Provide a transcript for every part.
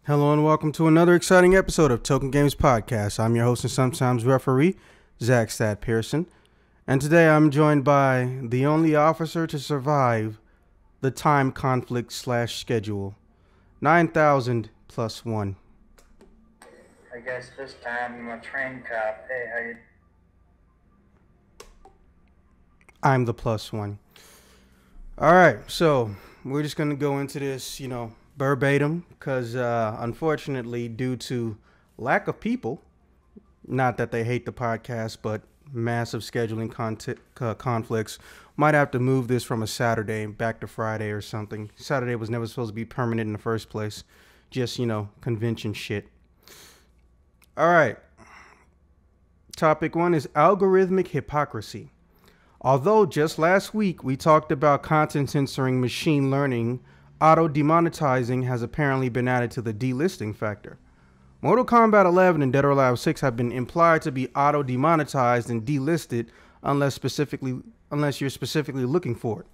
Hello and welcome to another exciting episode of Token Games Podcast. I'm your host and sometimes referee, Zach Stad Pearson. And today I'm joined by the only officer to survive the time conflict / schedule. 9,000 plus 1. I guess this time I'm a train cop. Hey, how you... I'm the plus 1. Alright, so we're just going to go into this, verbatim, because unfortunately, due to lack of people, not that they hate the podcast, but massive scheduling conflicts, might have to move this from a Saturday back to Friday or something. Saturday was never supposed to be permanent in the first place. Just, convention shit. All right. Topic 1 is algorithmic hypocrisy. Although just last week we talked about content censoring, machine learning, auto-demonetizing has apparently been added to the delisting factor. Mortal Kombat 11 and Dead or Alive 6 have been implied to be auto-demonetized and delisted unless you're specifically looking for it.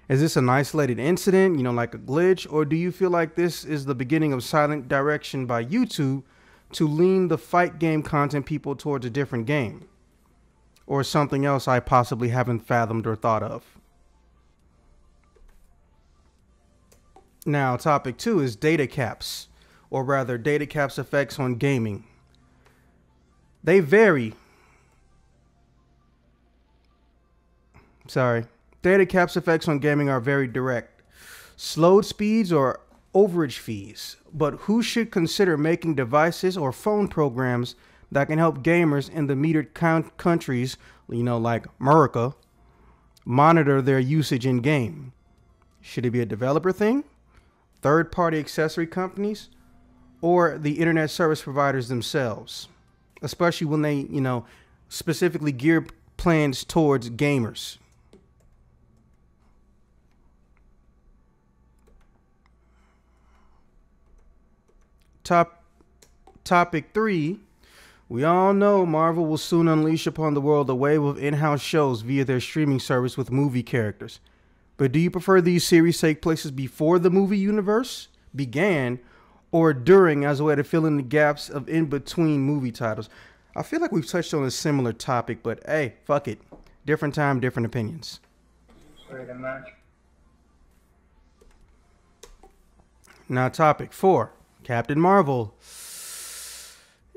Is this an isolated incident, like a glitch, or do you feel like this is the beginning of silent direction by YouTube to lean the fight game content people towards a different game? Or something else I possibly haven't fathomed or thought of? Now, topic 2 is data caps, or rather data caps' effects on gaming. They vary. Data caps' effects on gaming are very direct. Slowed speeds or overage fees. But who should consider making devices or phone programs that can help gamers in the metered countries, like America, monitor their usage in game? Should it be a developer thing? Third-party accessory companies, or the internet service providers themselves, especially when they, specifically gear plans towards gamers. Topic 3, we all know Marvel will soon unleash upon the world a wave of in-house shows via their streaming service with movie characters. But do you prefer these series take places before the movie universe began or during as a way to fill in the gaps of in-between movie titles? I feel like we've touched on a similar topic, but hey, fuck it. Different time, different opinions. Pretty much. Now, topic 4. Captain Marvel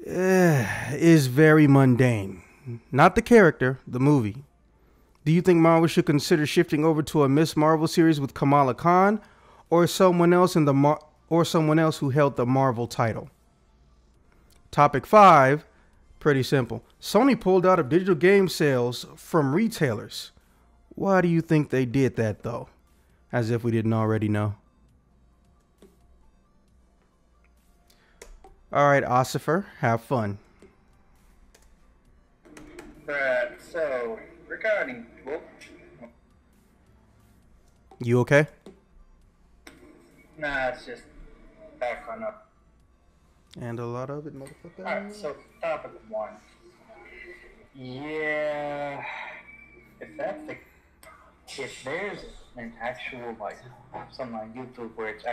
is very mundane. Not the character, the movie. Do you think Marvel should consider shifting over to a Miss Marvel series with Kamala Khan, or someone else who held the Marvel title? Topic 5, pretty simple. Sony pulled out of digital game sales from retailers. Why do you think they did that, though? As if we didn't already know. All right, Ossifer, have fun. Right, so, regarding... You okay? Nah, it's just back on up. And a lot of it, motherfucker. Alright, so, topic 1. Yeah... If there's an actual, something on YouTube where it's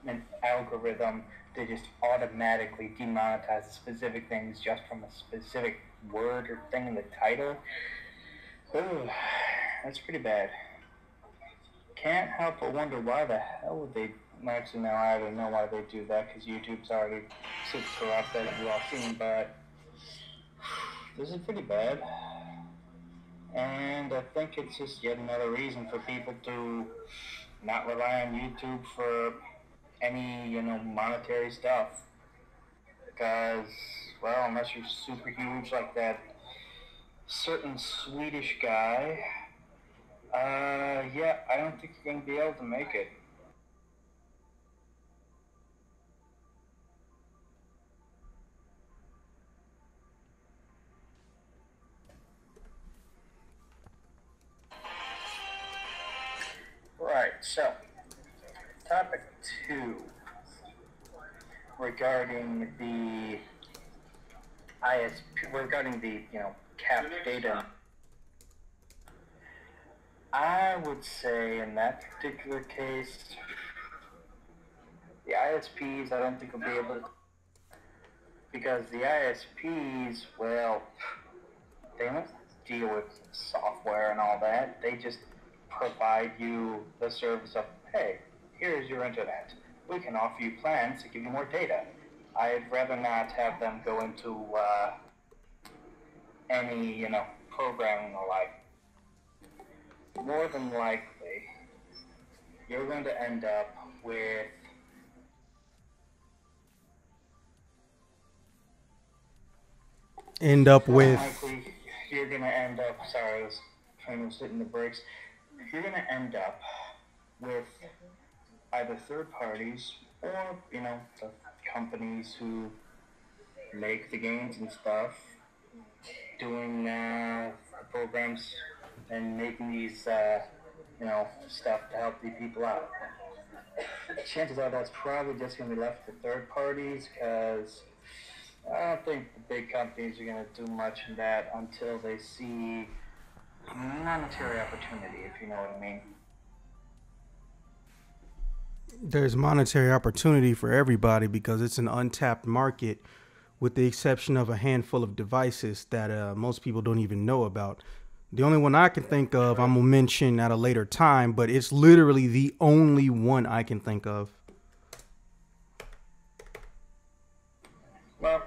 an algorithm that just automatically demonetizes specific things just from a specific word or thing in the title, ooh, that's pretty bad. Can't help but wonder why the hell would they... Actually, no, I don't know why they do that, because YouTube's already super corrupt, as you've all seen, but this is pretty bad. And I think it's just yet another reason for people to not rely on YouTube for any, monetary stuff. Because, well, unless you're super huge like that certain Swedish guy, yeah, I don't think you're going to be able to make it. Right, so, topic 2, regarding the cap data. I would say in that particular case, The ISPs, I don't think will be able to, because the ISPs, well, they don't deal with software and all that. They just provide you the service of, hey, here's your internet. We can offer you plans to give you more data. I'd rather not have them go into any, programming or like. More than likely, you're going to end up with likely, you're going to end up, sorry, I was trying to sit in the brakes. You're going to end up with either third parties or, the companies who make the games and stuff doing programs and making these, stuff to help the people out. Chances are that's probably just going to be left to third parties, because I don't think the big companies are going to do much in that until they see monetary opportunity, if you know what I mean. There's monetary opportunity for everybody because it's an untapped market, with the exception of a handful of devices that most people don't even know about. The only one I can think of, I'm going to mention at a later time, but it's literally the only one I can think of. Well,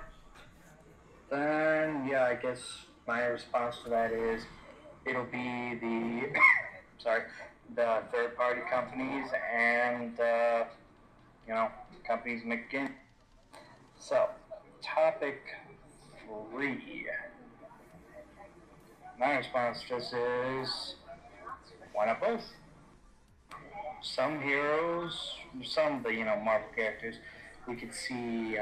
then, yeah, I guess my response to that is it'll be the, the third-party companies and, companies make games. So, topic 3. My response to this is, why not both? Some heroes, some of the, Marvel characters, we could see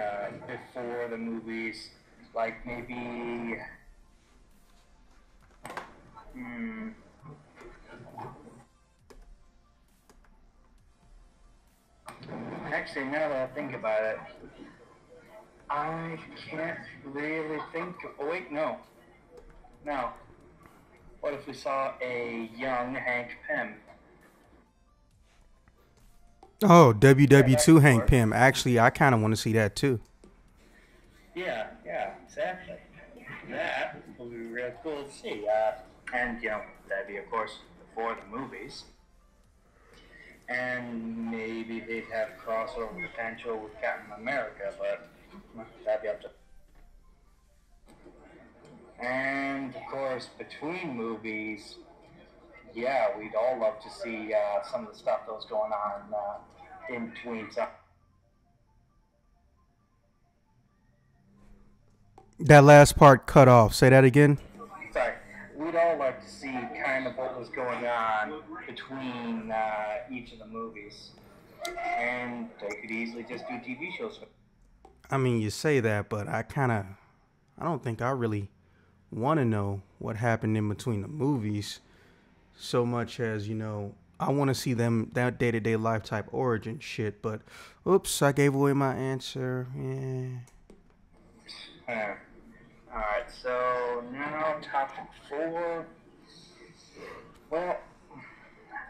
before the movies, like maybe, actually, now that I think about it, I can't really think, oh wait, no. What if we saw a young Hank Pym? Oh, WW2 Hank Pym. Actually, I kind of want to see that too. Yeah, exactly. That would be really cool to see. And, that'd be, of course, before the movies. And maybe they'd have crossover potential with Captain America, but that'd be up to... And, of course, between movies, yeah, we'd all love to see some of the stuff that was going on in between. That last part cut off. Say that again. Sorry. We'd all like to see kind of what was going on between each of the movies. And they could easily just do TV shows. I mean, you say that, but I don't think I really want to know what happened in between the movies so much as, I want to see them, that day-to-day life type origin shit. But oops, I gave away my answer. Yeah. Alright, so now topic 4. Well,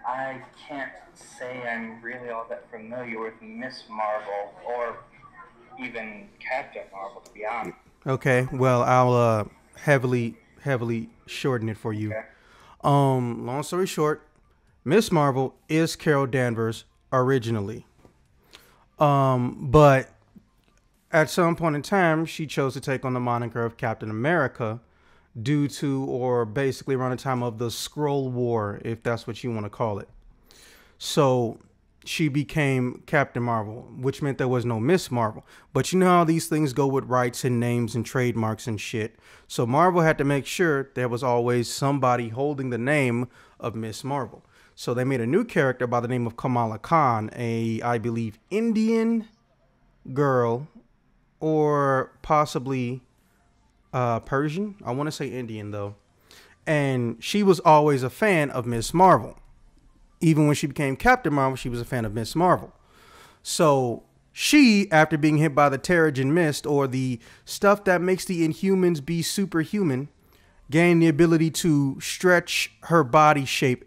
I can't say I'm really all that familiar with Miss Marvel or even Captain Marvel, to be honest. Okay, well, I'll heavily shorten it for you. Okay. Long story short, Miss Marvel is Carol Danvers originally. But at some point in time, she chose to take on the moniker of Captain America due to, or basically around the time of the Skrull War, if that's what you want to call it. So she became Captain Marvel, which meant there was no Miss Marvel. But you know how these things go with rights and names and trademarks and shit. So Marvel had to make sure there was always somebody holding the name of Miss Marvel. So they made a new character by the name of Kamala Khan, I believe, Indian girl, or possibly Persian. I want to say Indian, though. And she was always a fan of Miss Marvel. Even when she became Captain Marvel, she was a fan of Miss Marvel. So she, after being hit by the Terrigen Mist, or the stuff that makes the Inhumans be superhuman, gained the ability to stretch her body shape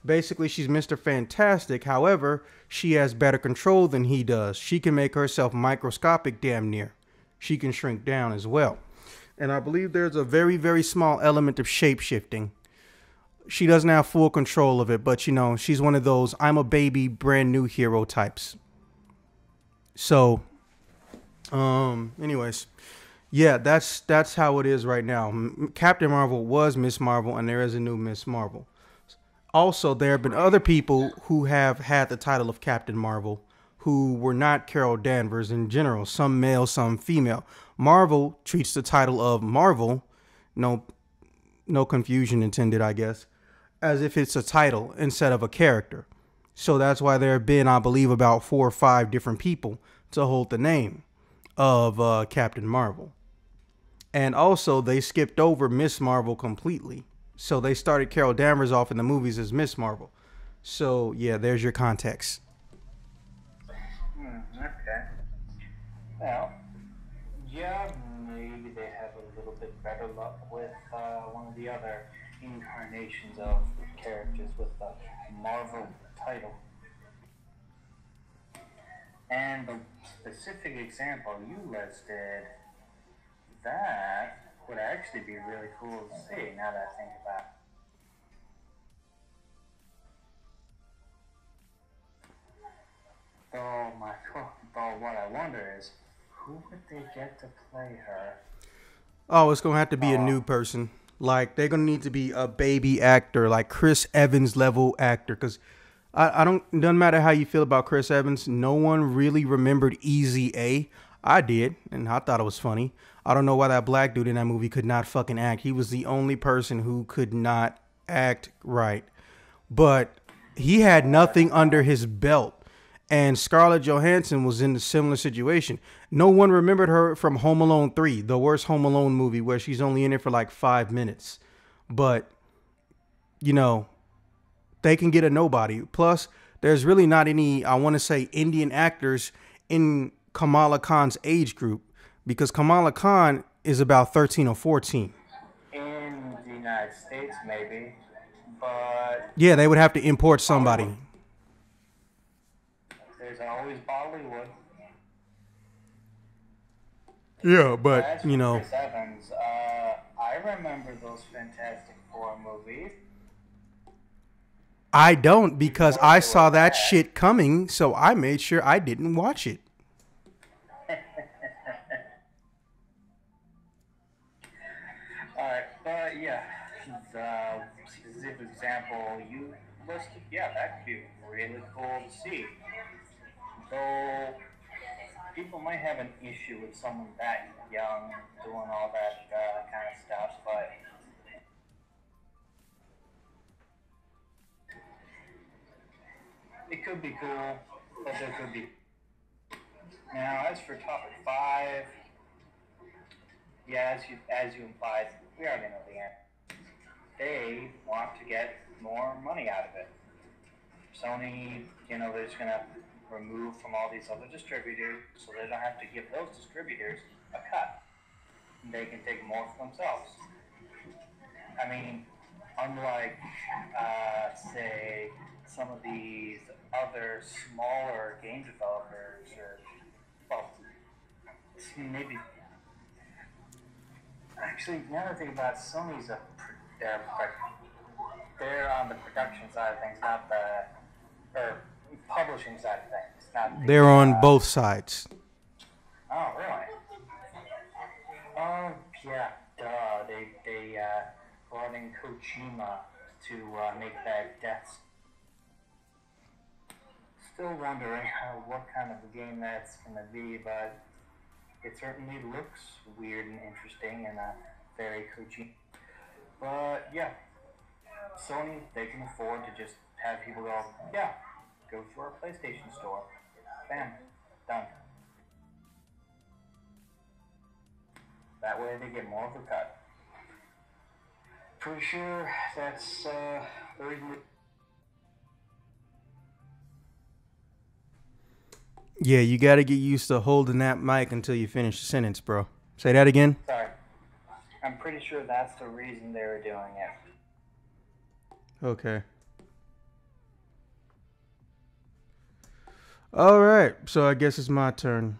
Basically, she's Mr. Fantastic. However, she has better control than he does. She can make herself microscopic damn near. She can shrink down as well. And I believe there's a very, very small element of shape-shifting. She doesn't have full control of it, but, you know, she's one of those I'm a baby, brand new hero types. So, anyways, yeah, that's how it is right now. Captain Marvel was Miss Marvel, and there is a new Miss Marvel. Also, there have been other people who have had the title of Captain Marvel who were not Carol Danvers in general, some male, some female. Marvel treats the title of Marvel, no confusion intended, I guess, as if it's a title instead of a character. So that's why there have been, I believe, about 4 or 5 different people to hold the name of Captain Marvel. And also, they skipped over Miss Marvel completely. So they started Carol Danvers off in the movies as Miss Marvel. So, yeah, there's your context. Okay. Well, yeah, maybe they have a little bit better luck with one of the other incarnations of characters with the Marvel title. And the specific example you listed, that would actually be really cool to see now that I think about it. Oh my god, but what I wonder is, who would they get to play her? Oh, it's going to have to be a new person. Like, they're going to need to be a baby actor, like Chris Evans level actor. Because it doesn't matter how you feel about Chris Evans. No one really remembered Easy A. I did, and I thought it was funny. I don't know why that black dude in that movie could not fucking act. He was the only person who could not act right. But he had nothing under his belt. And Scarlett Johansson was in a similar situation. No one remembered her from Home Alone 3, the worst Home Alone movie, where she's only in it for like 5 minutes. But, you know, they can get a nobody. Plus, there's really not any, I want to say, Indian actors in Kamala Khan's age group. Because Kamala Khan is about 13 or 14. In the United States, maybe. But yeah, they would have to import somebody. There's always Bollywood. Yeah, but, you know. Chris Evans, I remember those Fantastic Four movies. I don't, because I saw that shit coming, so I made sure I didn't watch it. Alright, but yeah, the specific example you listed, yeah, that could be really cool to see. Though people might have an issue with someone that young doing all that kind of stuff, but it could be cool, but there could be. Now, as for topic 5, yeah, as you implied, we already know the answer. They want to get more money out of it. Sony, you know, they're just gonna remove from all these other distributors, so they don't have to give those distributors a cut. They can take more for themselves. I mean, unlike, say, some of these other smaller game developers, or, well, maybe. Actually, now that I think about it, Sony's they're on the production side of things, not the publishing side of things. Not They're on both sides. Oh, really? Oh, yeah, duh. They brought in Kojima to make that Death. Still wondering what kind of a game that's going to be, but it certainly looks weird and interesting and very Kojima. But yeah, Sony, they can afford to just have people go, yeah, go to our PlayStation store. Bam, done. That way they get more of a cut. Pretty sure that's the reason. Yeah, you got to get used to holding that mic until you finish the sentence, bro. Say that again. Sorry. I'm pretty sure that's the reason they were doing it. Okay. All right, so I guess it's my turn.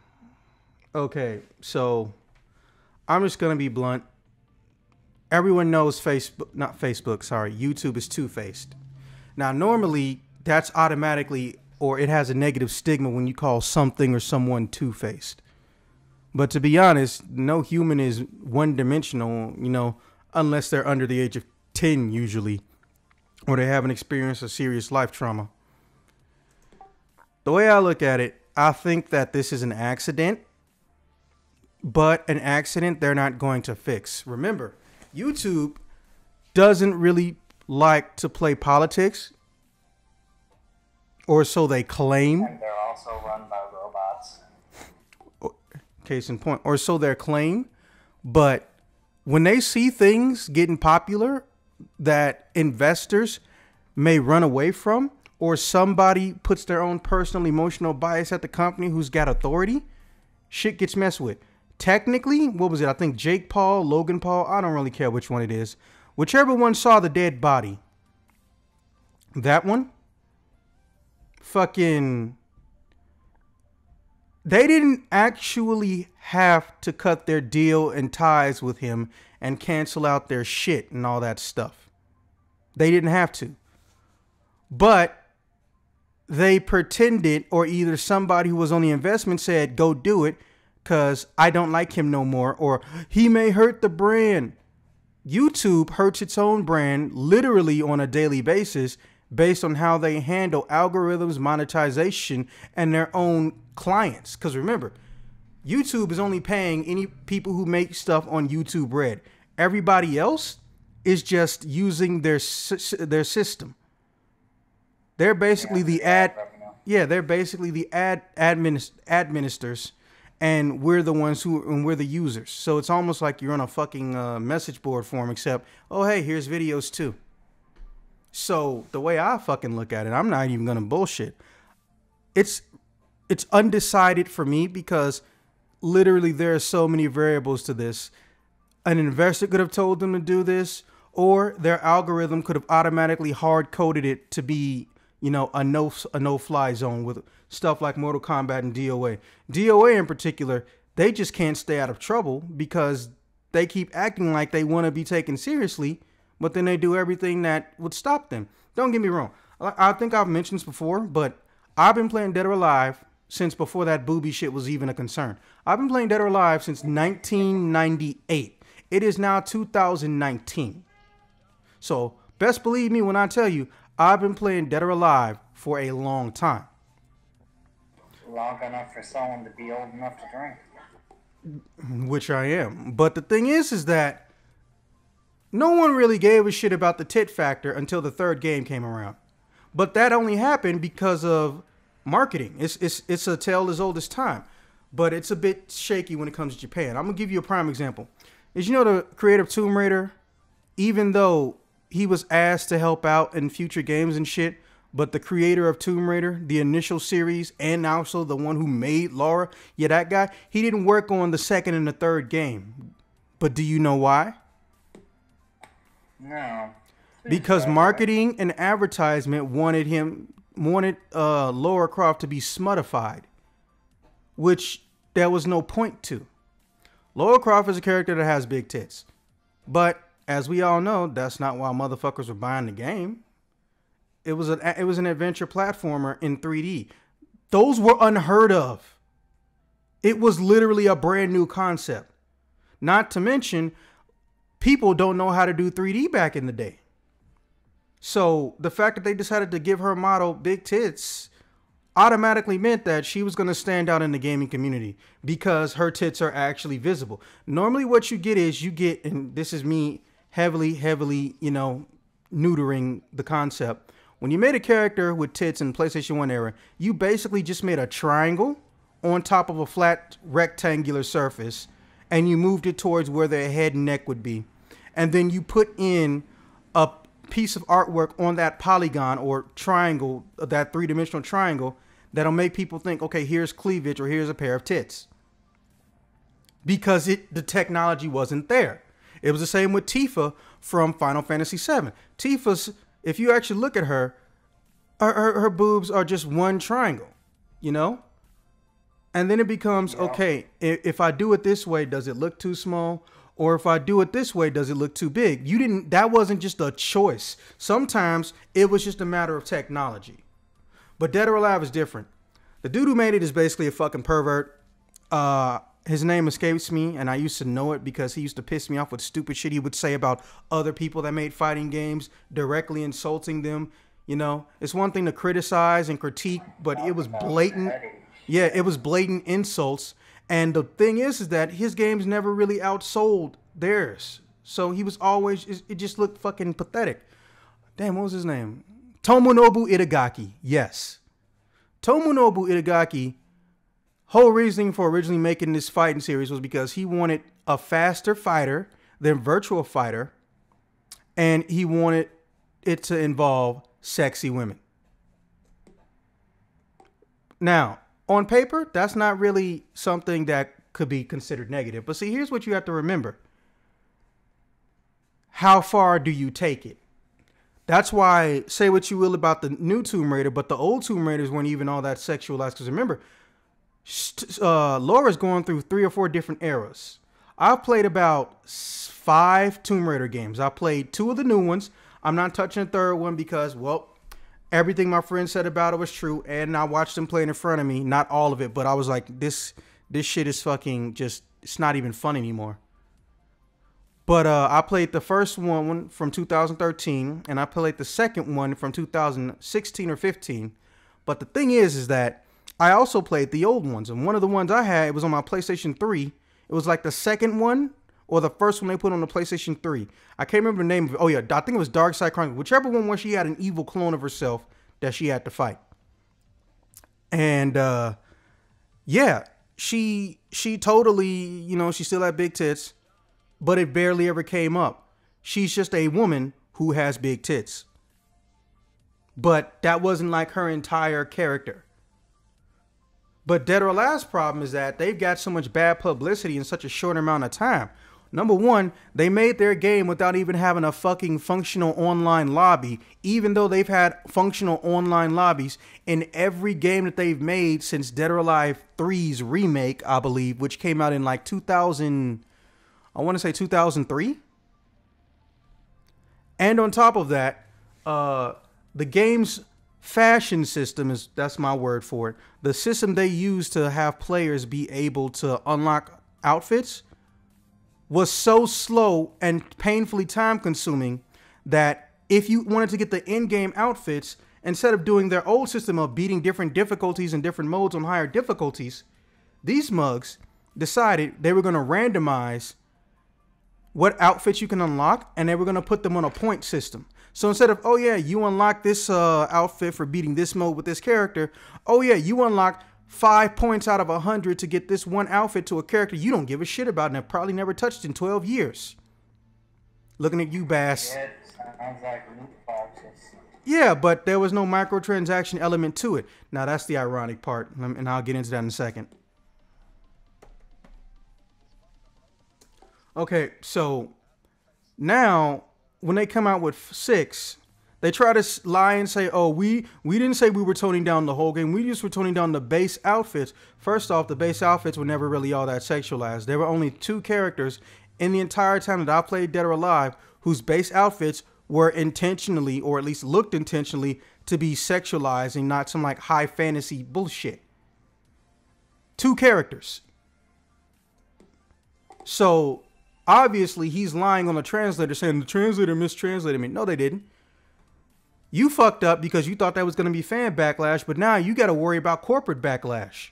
Okay, so I'm just gonna be blunt. Everyone knows YouTube is two-faced. Now, normally that's automatically, or it has a negative stigma when you call something or someone two-faced. But to be honest, no human is one-dimensional, unless they're under the age of 10 usually, or they haven't experienced a serious life trauma. The way I look at it, I think that this is an accident, but an accident they're not going to fix. Remember, YouTube doesn't really like to play politics, or so they claim. And they're also run by robots. Case in point, or so they claim. But when they see things getting popular that investors may run away from, or somebody puts their own personal emotional bias at the company who's got authority, shit gets messed with. Technically, what was it? I think Jake Paul, Logan Paul, I don't really care which one it is. Whichever one saw the dead body. That one, fucking, they didn't actually have to cut their deal and ties with him and cancel out their shit and all that stuff. They didn't have to. But they pretended, or either somebody who was on the investment said, go do it because I don't like him no more, or he may hurt the brand. YouTube hurts its own brand literally on a daily basis based on how they handle algorithms, monetization, and their own clients. Because remember, YouTube is only paying any people who make stuff on YouTube Red. Everybody else is just using their system. They're basically they're basically the administrators, and we're the ones we're the users. So it's almost like you're on a fucking message board form, except, oh, hey, here's videos too. So the way I fucking look at it, I'm not even gonna bullshit. It's undecided for me because literally there are so many variables to this. An investor could have told them to do this, or their algorithm could have automatically hard coded it to be, a no-fly zone with stuff like Mortal Kombat and DOA. DOA in particular, they just can't stay out of trouble because they keep acting like they want to be taken seriously, but then they do everything that would stop them. Don't get me wrong. I think I've mentioned this before, but I've been playing Dead or Alive since before that booby shit was even a concern. I've been playing Dead or Alive since 1998. It is now 2019. So best believe me when I tell you, I've been playing Dead or Alive for a long time. Long enough for someone to be old enough to drink. Which I am. But the thing is that no one really gave a shit about the tit factor until the third game came around. But that only happened because of marketing. It's a tale as old as time. But it's a bit shaky when it comes to Japan. I'm going to give you a prime example. Is the creator of Tomb Raider, even though he was asked to help out in future games and shit, but the creator of Tomb Raider, the initial series, and also the one who made Laura, that guy, he didn't work on the second and the third game. But do you know why? No. Because marketing and advertisement wanted Laura Croft to be smutified, which there was no point to. Laura Croft is a character that has big tits, but as we all know, that's not why motherfuckers were buying the game. It was an adventure platformer in 3D. Those were unheard of. It was literally a brand new concept. Not to mention, people don't know how to do 3D back in the day. So the fact that they decided to give her model big tits automatically meant that she was going to stand out in the gaming community because her tits are actually visible. Normally what you get, and this is me heavily, neutering the concept. When you made a character with tits in PlayStation 1 era, you basically just made a triangle on top of a flat rectangular surface, and you moved it towards where their head and neck would be. And then you put in a piece of artwork on that polygon or triangle, that three-dimensional triangle, that'll make people think, okay, here's cleavage or here's a pair of tits. Because the technology wasn't there. It was the same with Tifa from Final Fantasy VII. Tifa's, if you actually look at her boobs are just one triangle. you know? And then it becomes, okay, if I do it this way, does it look too small? Or if I do it this way, does it look too big? That wasn't just a choice. Sometimes it was just a matter of technology. But Dead or Alive is different. The dude who made it is basically a fucking pervert. His name escapes me, and I used to know it because he used to piss me off with stupid shit he would say about other people that made fighting games, directly insulting them. You know, it's one thing to criticize and critique, but it was blatant. Yeah, it was blatant insults. And the thing is that his games never really outsold theirs. So he was always, it just looked fucking pathetic. Damn, what was his name? Tomonobu Itagaki. Yes. Tomonobu Itagaki, whole reasoning for originally making this fighting series was because he wanted a faster fighter than Virtua Fighter. And he wanted it to involve sexy women. Now, on paper, that's not really something that could be considered negative. But see, here's what you have to remember. How far do you take it? That's why, say what you will about the new Tomb Raider, but the old Tomb Raiders weren't even all that sexualized. Because remember, Laura's going through 3 or 4 different eras. I've played about 5 Tomb Raider games. I played 2 of the new ones. I'm not touching the 3rd one because, well, everything my friend said about it was true, and I watched them play in front of me. Not all of it, but I was like, this shit is fucking just, it's not even fun anymore. But I played the first one from 2013, and I played the second one from 2016 or 15. But the thing is that I also played the old ones, and one of the ones I had, it was on my PlayStation 3. It was like the second one or the first one they put on the PlayStation 3. I can't remember the name of it. Oh, yeah, I think it was Dark Side Chronicles. Whichever one where she had an evil clone of herself that she had to fight. And, yeah, she totally, you know, she still had big tits, but it barely ever came up. She's just a woman who has big tits. But that wasn't like her entire character. But Dead or Alive's problem is that they've got so much bad publicity in such a short amount of time. Number one, they made their game without even having a fucking functional online lobby, even though they've had functional online lobbies in every game that they've made since Dead or Alive 3's remake, I believe, which came out in like 2000, I want to say 2003. And on top of that, the game's fashion system is, that's my word for it. The system they use to have players be able to unlock outfits was so slow and painfully time consuming that if you wanted to get the in-game outfits, instead of doing their old system of beating different difficulties and different modes on higher difficulties, these mugs decided they were going to randomize what outfits you can unlock, and they were going to put them on a point system. So instead of, oh yeah, you unlock this outfit for beating this mode with this character, oh yeah, you unlock 5 points out of 100 to get this one outfit to a character you don't give a shit about and have probably never touched in 12 years. Looking at you, Bass. Yeah, it sounds like loot boxes. Yeah, but there was no microtransaction element to it. Now, that's the ironic part, and I'll get into that in a second. Okay, so now when they come out with 6, they try to lie and say, oh, we didn't say we were toning down the whole game. We just were toning down the base outfits. First off, the base outfits were never really all that sexualized. There were only 2 characters in the entire time that I played Dead or Alive whose base outfits were intentionally, or at least looked intentionally, to be sexualized and not some like high fantasy bullshit. 2 characters. So obviously he's lying on the translator, saying the translator mistranslated me. No, they didn't. You fucked up because you thought that was going to be fan backlash, but now you got to worry about corporate backlash.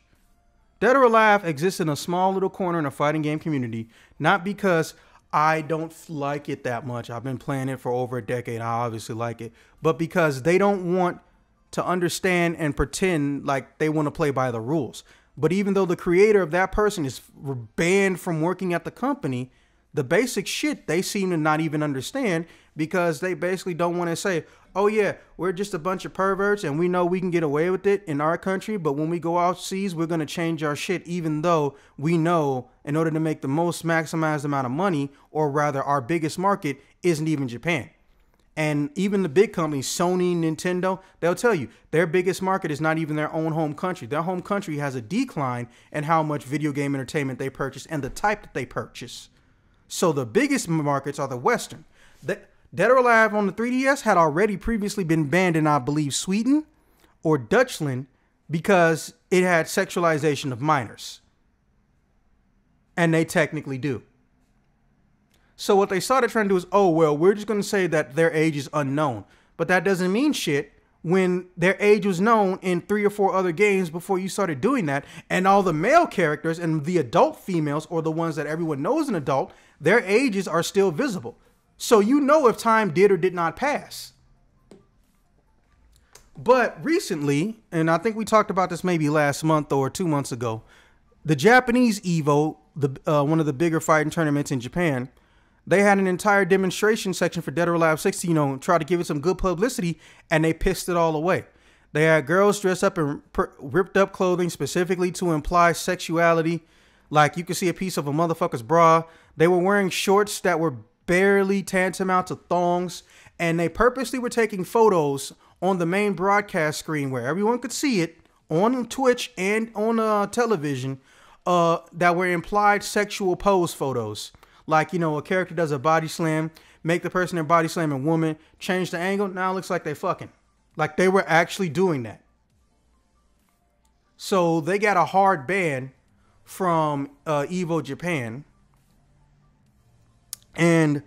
Dead or Alive exists in a small little corner in a fighting game community, not because I don't like it that much. I've been playing it for over a decade. I obviously like it, but because they don't want to understand and pretend like they want to play by the rules. But even though the creator of that person is banned from working at the company, the basic shit they seem to not even understand, because they basically don't want to say, oh yeah, we're just a bunch of perverts and we know we can get away with it in our country, but when we go overseas, we're going to change our shit, even though we know in order to make the most maximized amount of money, or rather our biggest market, isn't even Japan. And even the big companies, Sony, Nintendo, they'll tell you their biggest market is not even their own home country. Their home country has a decline in how much video game entertainment they purchase and the type that they purchase. So the biggest markets are the Western. Dead or Alive on the 3DS had already previously been banned in, I believe, Sweden or Dutchland because it had sexualization of minors. And they technically do. So what they started trying to do is, oh, well, we're just going to say that their age is unknown. But that doesn't mean shit when their age was known in 3 or 4 other games before you started doing that. And all the male characters and the adult females, or the ones that everyone knows an adult, their ages are still visible. So you know if time did or did not pass. But recently, and I think we talked about this maybe last month or 2 months ago, the Japanese Evo, one of the bigger fighting tournaments in Japan, they had an entire demonstration section for Dead or Alive 6 to, try to give it some good publicity, and they pissed it all away. They had girls dressed up in ripped up clothing specifically to imply sexuality. Like you could see a piece of a motherfucker's bra. They were wearing shorts that were barely tantamount to thongs, and they purposely were taking photos on the main broadcast screen where everyone could see it on Twitch and on television that were implied sexual pose photos. Like, a character does a body slam, make the person in body slam a woman, change the angle. Now it looks like they fucking. Like they were actually doing that. So they got a hard ban from Evo Japan. And,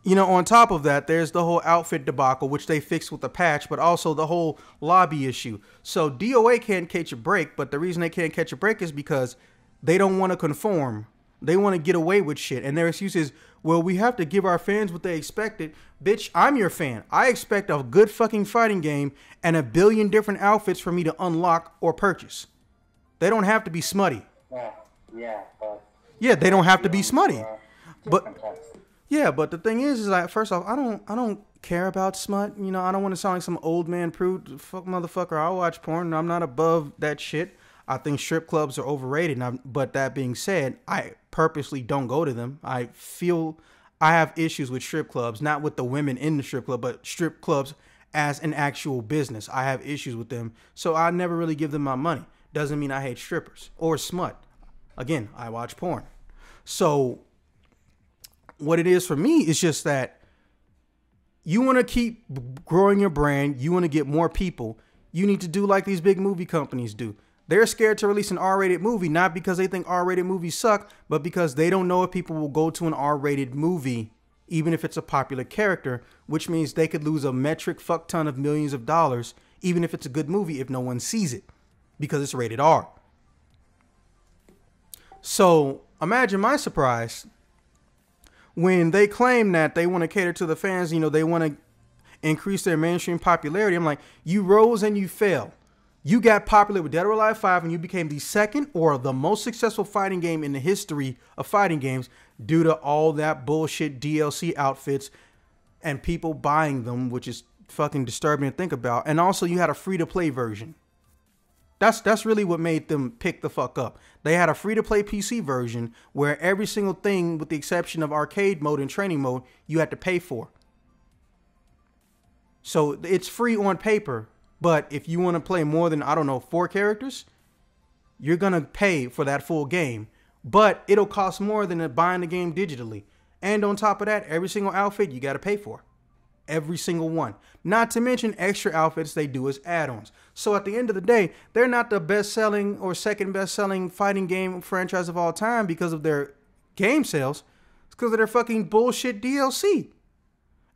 on top of that, there's the whole outfit debacle, which they fixed with the patch, but also the whole lobby issue. So DOA can't catch a break, but the reason they can't catch a break is because they don't want to conform. They want to get away with shit. And their excuse is, well, we have to give our fans what they expected. Bitch, I'm your fan. I expect a good fucking fighting game and a billion different outfits for me to unlock or purchase. They don't have to be smutty. Yeah, they don't have to be smutty. But but the thing is like, first off, I don't care about smut. I don't want to sound like some old man prude. Fuck motherfucker. I watch porn. I'm not above that shit. I think strip clubs are overrated. But that being said, I purposely don't go to them. I feel I have issues with strip clubs, not with the women in the strip club, but strip clubs as an actual business. I have issues with them. So I never really give them my money. Doesn't mean I hate strippers or smut. Again, I watch porn. So what it is for me is just that you want to keep growing your brand. You want to get more people. You need to do like these big movie companies do. They're scared to release an R-rated movie, not because they think R-rated movies suck, but because they don't know if people will go to an R-rated movie, even if it's a popular character, which means they could lose a metric fuck ton of millions of dollars, even if it's a good movie, if no one sees it, because it's rated R. So imagine my surprise when they claim that they want to cater to the fans, they want to increase their mainstream popularity. I'm like, you rose and you fell. You got popular with Dead or Alive 5 and you became the second or the most successful fighting game in the history of fighting games due to all that bullshit DLC outfits and people buying them, which is fucking disturbing to think about. And also you had a free-to-play version. That's really what made them pick the fuck up. They had a free-to-play PC version where every single thing, with the exception of arcade mode and training mode, you had to pay for. So it's free on paper. But if you want to play more than, 4 characters, you're going to pay for that full game. But it'll cost more than buying the game digitally. And on top of that, every single outfit you got to pay for. Every single one. Not to mention extra outfits they do as add-ons. So at the end of the day, they're not the best-selling or second best-selling fighting game franchise of all time because of their game sales. It's because of their fucking bullshit DLC.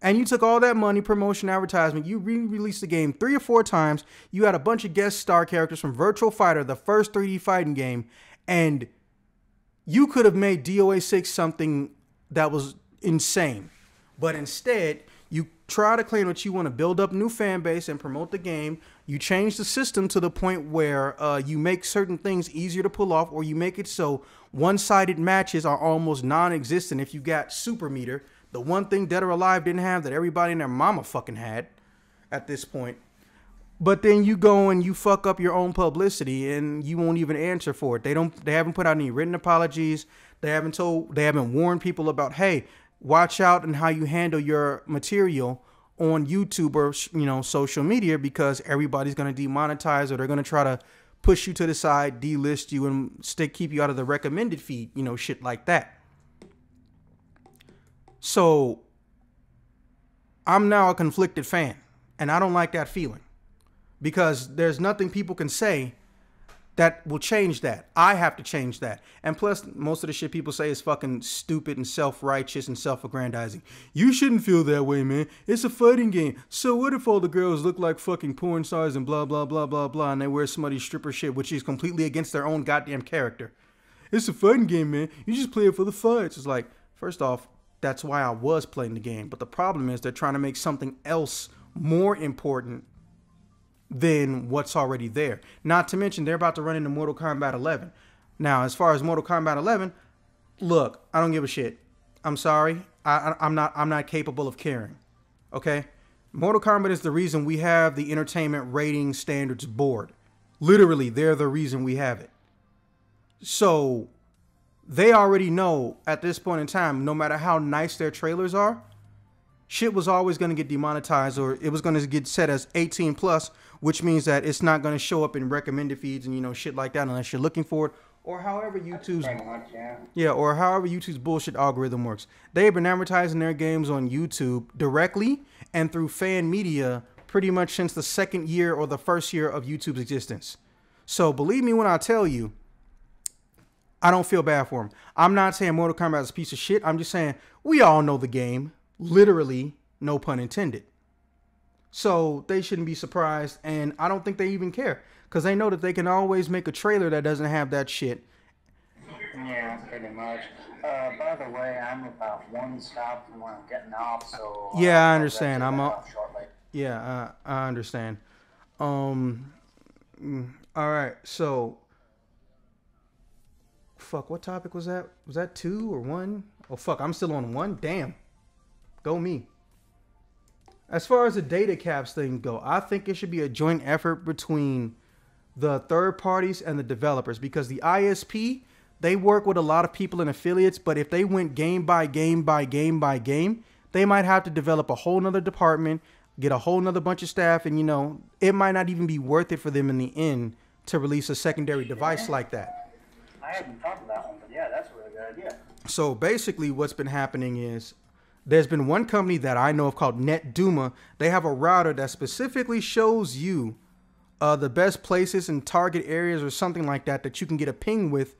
And you took all that money, promotion, advertisement. You re-released the game 3 or 4 times. You had a bunch of guest star characters from Virtual Fighter, the first 3D fighting game. And you could have made DOA 6 something that was insane. But instead, you try to claim that you want to build up new fan base and promote the game. You change the system to the point where you make certain things easier to pull off, or you make it so one-sided matches are almost non-existent if you got Super Meter. The one thing Dead or Alive didn't have that everybody and their mama fucking had at this point. But then you go and you fuck up your own publicity and you won't even answer for it. They haven't put out any written apologies. They haven't warned people about, hey, watch out and how you handle your material on YouTube or, you know, social media, because everybody's going to demonetize, or they're going to try to push you to the side, delist you, and keep you out of the recommended feed, you know, shit like that. So I'm now a conflicted fan, and I don't like that feeling, because there's nothing people can say that will change that. I have to change that. And plus, most of the shit people say is fucking stupid and self-righteous and self-aggrandizing. You shouldn't feel that way, man. It's a fighting game. So what if all the girls look like fucking porn stars and blah, blah, blah, blah, blah, and they wear smutty stripper shit, which is completely against their own goddamn character? It's a fighting game, man. You just play it for the fights. It's like, first off, that's why I was playing the game. But the problem is they're trying to make something else more important than what's already there. Not to mention, they're about to run into Mortal Kombat 11. Now, as far as Mortal Kombat 11, look, I don't give a shit. I'm sorry. I'm not capable of caring. Okay? Mortal Kombat is the reason we have the Entertainment Rating Standards Board. Literally, they're the reason we have it. So, they already know at this point in time, no matter how nice their trailers are, shit was always going to get demonetized, or it was going to get set as 18 plus, which means that it's not going to show up in recommended feeds and, you know, shit like that unless you're looking for it, or however YouTube's or however YouTube's bullshit algorithm works. They've been advertising their games on YouTube directly and through fan media pretty much since the second year or the first year of YouTube's existence. So believe me when I tell you, I don't feel bad for them. I'm not saying Mortal Kombat is a piece of shit. I'm just saying we all know the game. Literally, no pun intended. So they shouldn't be surprised, and I don't think they even care, because they know that they can always make a trailer that doesn't have that shit. Yeah, pretty much. By the way, I'm about one stop from where I'm getting off, so... Yeah, I understand. Yeah, I understand. All right, so... Fuck, what topic was that? Was that 2 or 1? Oh, fuck, I'm still on 1? Damn. Go me. As far as the data caps thing go, I think it should be a joint effort between the third parties and the developers, because the ISP, they work with a lot of people and affiliates, but if they went game by game by game by game, they might have to develop a whole nother department, get a whole nother bunch of staff, and, you know, it might not even be worth it for them in the end to release a secondary device like that. I hadn't thought of that one, but yeah, that's a really good idea. So basically what's been happening is there's been one company that I know of called NetDuma. They have a router that specifically shows you the best places and target areas or something like that that you can get a ping with,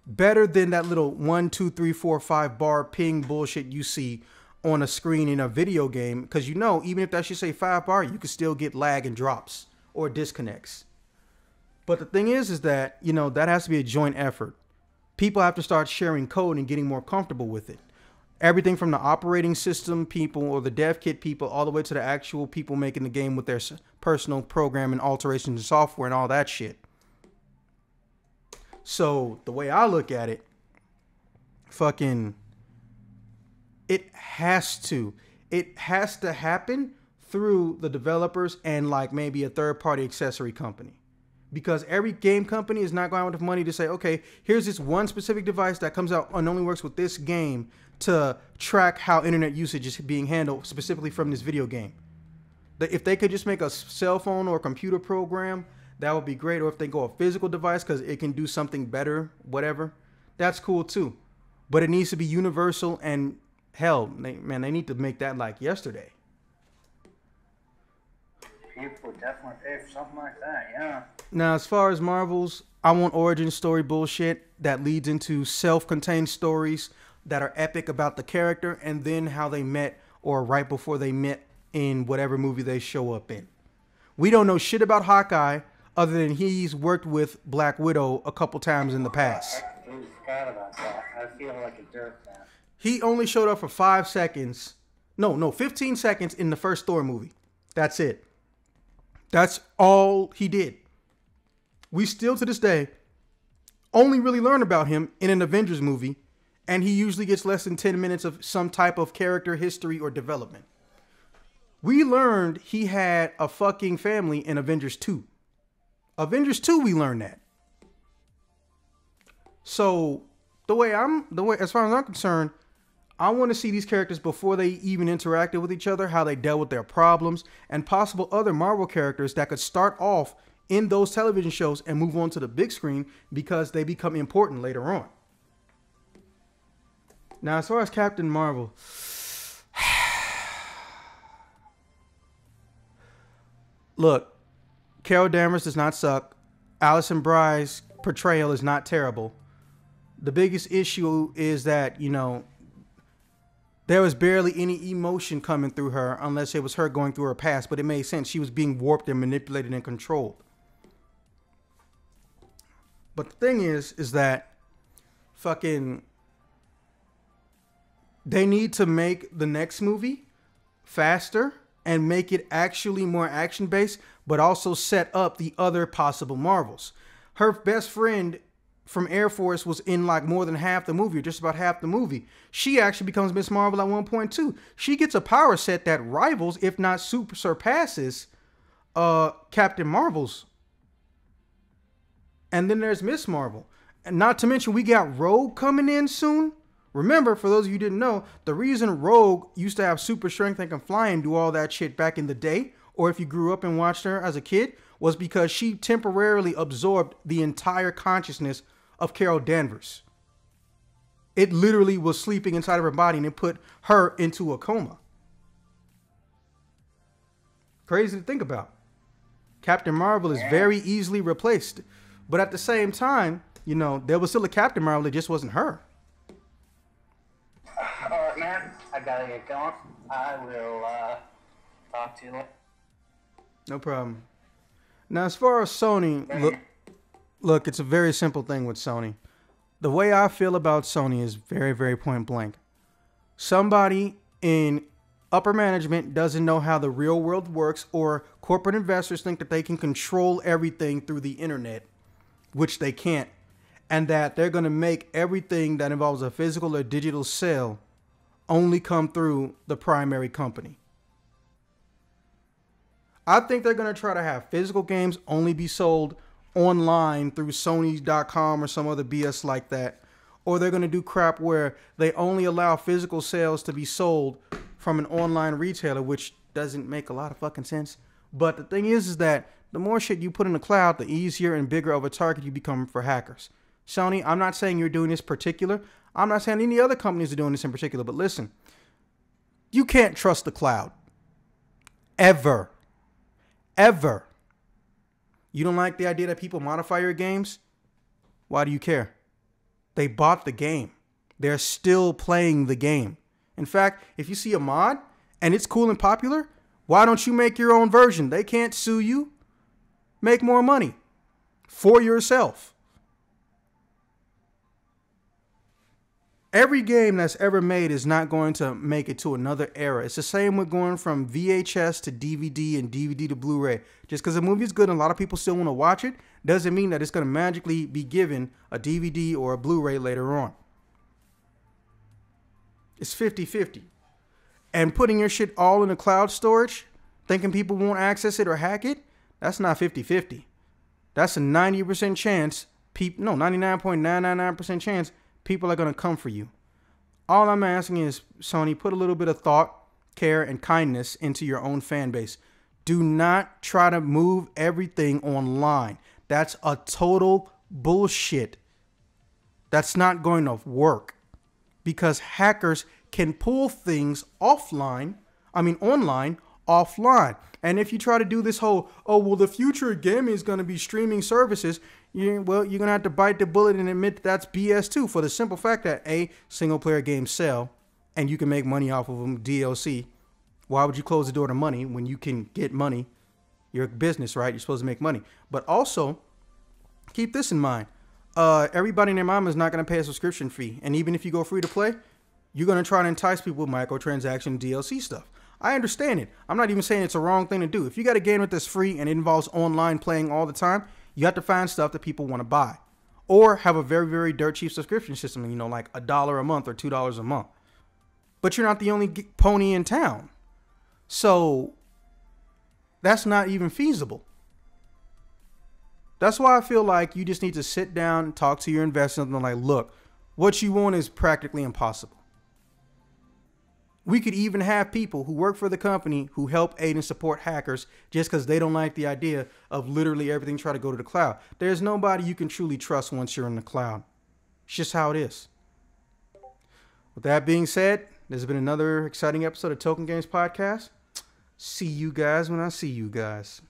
better than that little 1, 2, 3, 4, 5 bar ping bullshit you see on a screen in a video game. Because, you know, even if that should say 5 bar, you can still get lag and drops or disconnects. But the thing is that, you know, that has to be a joint effort. People have to start sharing code and getting more comfortable with it. Everything from the operating system people or the dev kit people all the way to the actual people making the game with their personal programming alterations and software and all that shit. So the way I look at it, fucking, it has to happen through the developers and like maybe a third party accessory company. Because every game company is not going to have enough money to say, okay, here's this one specific device that comes out and only works with this game to track how internet usage is being handled specifically from this video game. If they could just make a cell phone or computer program, that would be great. Or if they go a physical device because it can do something better, whatever, that's cool too. But it needs to be universal, and hell, they need to make that like yesterday. People would definitely pay for something like that, yeah. Now, as far as Marvel's, I want origin story bullshit that leads into self-contained stories that are epic about the character and then how they met or right before they met in whatever movie they show up in. We don't know shit about Hawkeye other than he's worked with Black Widow a couple times in the past. I forgot about that. I feel like a dirt now. He only showed up for 5 seconds. No, 15 seconds in the first Thor movie. That's it. That's all he did. We still to this day only really learn about him in an Avengers movie, and he usually gets less than 10 minutes of some type of character history or development. We learned he had a fucking family in Avengers 2. Avengers 2, we learned that. So, as far as I'm concerned, I want to see these characters before they even interacted with each other, how they dealt with their problems, and possible other Marvel characters that could start off in those television shows and move on to the big screen because they become important later on. Now, as far as Captain Marvel, look, Carol Danvers does not suck. Alison Brie's portrayal is not terrible. The biggest issue is that, you know, there was barely any emotion coming through her unless it was her going through her past, but it made sense. She was being warped and manipulated and controlled. But the thing is that fucking they need to make the next movie faster and make it actually more action-based, but also set up the other possible Marvels. Her best friend from Air Force was in like more than half the movie, or just about half the movie. She actually becomes Miss Marvel at one point too. She gets a power set that rivals, if not surpasses, Captain Marvel's. And then there's Miss Marvel. And not to mention we got Rogue coming in soon. Remember, for those of you who didn't know, the reason Rogue used to have super strength and can fly and do all that shit back in the day, or if you grew up and watched her as a kid, was because she temporarily absorbed the entire consciousness of Carol Danvers. It literally was sleeping inside of her body and it put her into a coma. Crazy to think about. Captain Marvel is very easily replaced. But at the same time, you know, there was still a Captain Marvel, it just wasn't her. Alright, man. I gotta get going. I will talk to you later. No problem. Now, as far as Sony, look, it's a very simple thing with Sony. The way I feel about Sony is very, very point blank. Somebody in upper management doesn't know how the real world works, or corporate investors think that they can control everything through the internet, which they can't, and that they're going to make everything that involves a physical or digital sale only come through the primary company. I think they're going to try to have physical games only be sold online through Sony.com or some other BS like that. Or they're going to do crap where they only allow physical sales to be sold from an online retailer, which doesn't make a lot of fucking sense. But the thing is that the more shit you put in the cloud, the easier and bigger of a target you become for hackers. Sony, I'm not saying you're doing this particular. I'm not saying any other companies are doing this in particular. But listen, you can't trust the cloud. Ever. Ever. You don't like the idea that people modify your games? Why do you care? They bought the game. They're still playing the game. In fact, if you see a mod and it's cool and popular, why don't you make your own version? They can't sue you. Make more money for yourself. Every game that's ever made is not going to make it to another era. It's the same with going from VHS to DVD and DVD to Blu-ray. Just because a movie is good and a lot of people still want to watch it doesn't mean that it's going to magically be given a DVD or a Blu-ray later on. It's 50-50. And putting your shit all in the cloud storage, thinking people won't access it or hack it, that's not 50-50. That's a 90% chance, 99.999% chance people are going to come for you. All I'm asking is, Sony, put a little bit of thought, care, and kindness into your own fan base. Do not try to move everything online. That's a total bullshit. That's not going to work. Because hackers can pull things online, offline. And if you try to do this whole, oh, well, the future of gaming is going to be streaming services, you're going to have to bite the bullet and admit that's BS too, for the simple fact that A, single player games sell and you can make money off of them, DLC. Why would you close the door to money when you can get money? You're a business, right? You're supposed to make money. But also, keep this in mind. Everybody and their mama is not going to pay a subscription fee. And even if you go free to play, you're going to try to entice people with microtransaction DLC stuff. I understand it. I'm not even saying it's a wrong thing to do. If you got a game that's free and it involves online playing all the time, you have to find stuff that people want to buy. Or have a very, very dirt cheap subscription system, you know, like $1 a month or $2 a month. But you're not the only pony in town. So that's not even feasible. That's why I feel like you just need to sit down and talk to your investors and like, look, what you want is practically impossible. We could even have people who work for the company who help aid and support hackers just because they don't like the idea of literally everything trying to go to the cloud. There's nobody you can truly trust once you're in the cloud. It's just how it is. With that being said, this has been another exciting episode of Token Games Podcast. See you guys when I see you guys.